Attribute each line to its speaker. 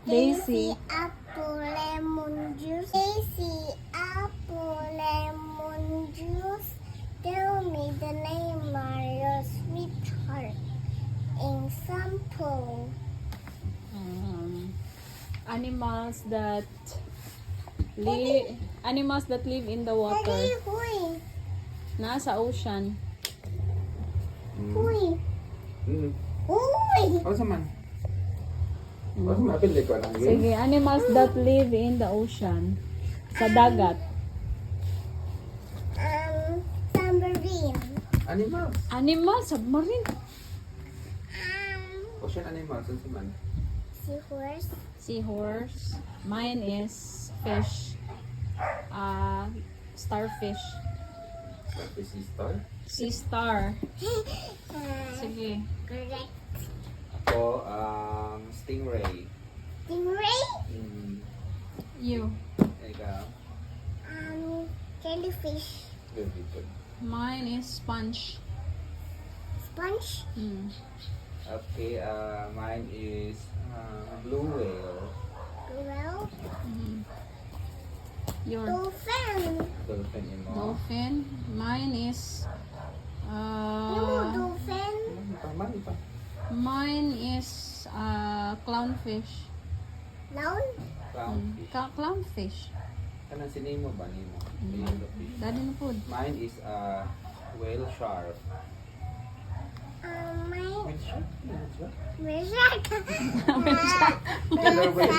Speaker 1: Daisy.
Speaker 2: Apple lemon juice. Daisy apple lemon juice. Tell me the name of your sweetheart. Example.
Speaker 1: Animals that live in the water.
Speaker 2: Huy.
Speaker 1: Nasa ocean.
Speaker 2: Huy.
Speaker 3: Hmm.
Speaker 2: Huy.
Speaker 3: Ano sa man? Ano sa mapili ko lang yun?
Speaker 1: Sige, animals that live in the ocean. Sa dagat.
Speaker 2: Submarine.
Speaker 3: Animals.
Speaker 1: Animal, submarine.
Speaker 3: Ocean animals. Ano sa man?
Speaker 2: Seahorse.
Speaker 1: Seahorse. Mine is fish. Starfish.
Speaker 3: What is star?
Speaker 1: Sea star. Sige.
Speaker 2: Correct.
Speaker 3: Ako, stingray.
Speaker 2: Stingray.
Speaker 1: You.
Speaker 3: Ikaw.
Speaker 2: Jellyfish.
Speaker 3: Very good.
Speaker 1: Mine is sponge.
Speaker 2: Sponge.
Speaker 3: Okay, mine is blue whale.
Speaker 2: Well.
Speaker 1: Your
Speaker 2: Dolphin.
Speaker 3: Dolphin imo.
Speaker 1: dolphin. Mine is
Speaker 2: Dolphin.
Speaker 3: Mali pa.
Speaker 1: mine is clownfish.
Speaker 2: Noun.
Speaker 3: Clownfish.
Speaker 1: Clownfish.
Speaker 3: Kanang sinimo ba nimo? Yellow fish.
Speaker 1: Daddy na food.
Speaker 3: Mine is whale shark.
Speaker 2: Mine.
Speaker 3: Whale shark? Whale shark?
Speaker 2: Where's that?
Speaker 3: Killer whale.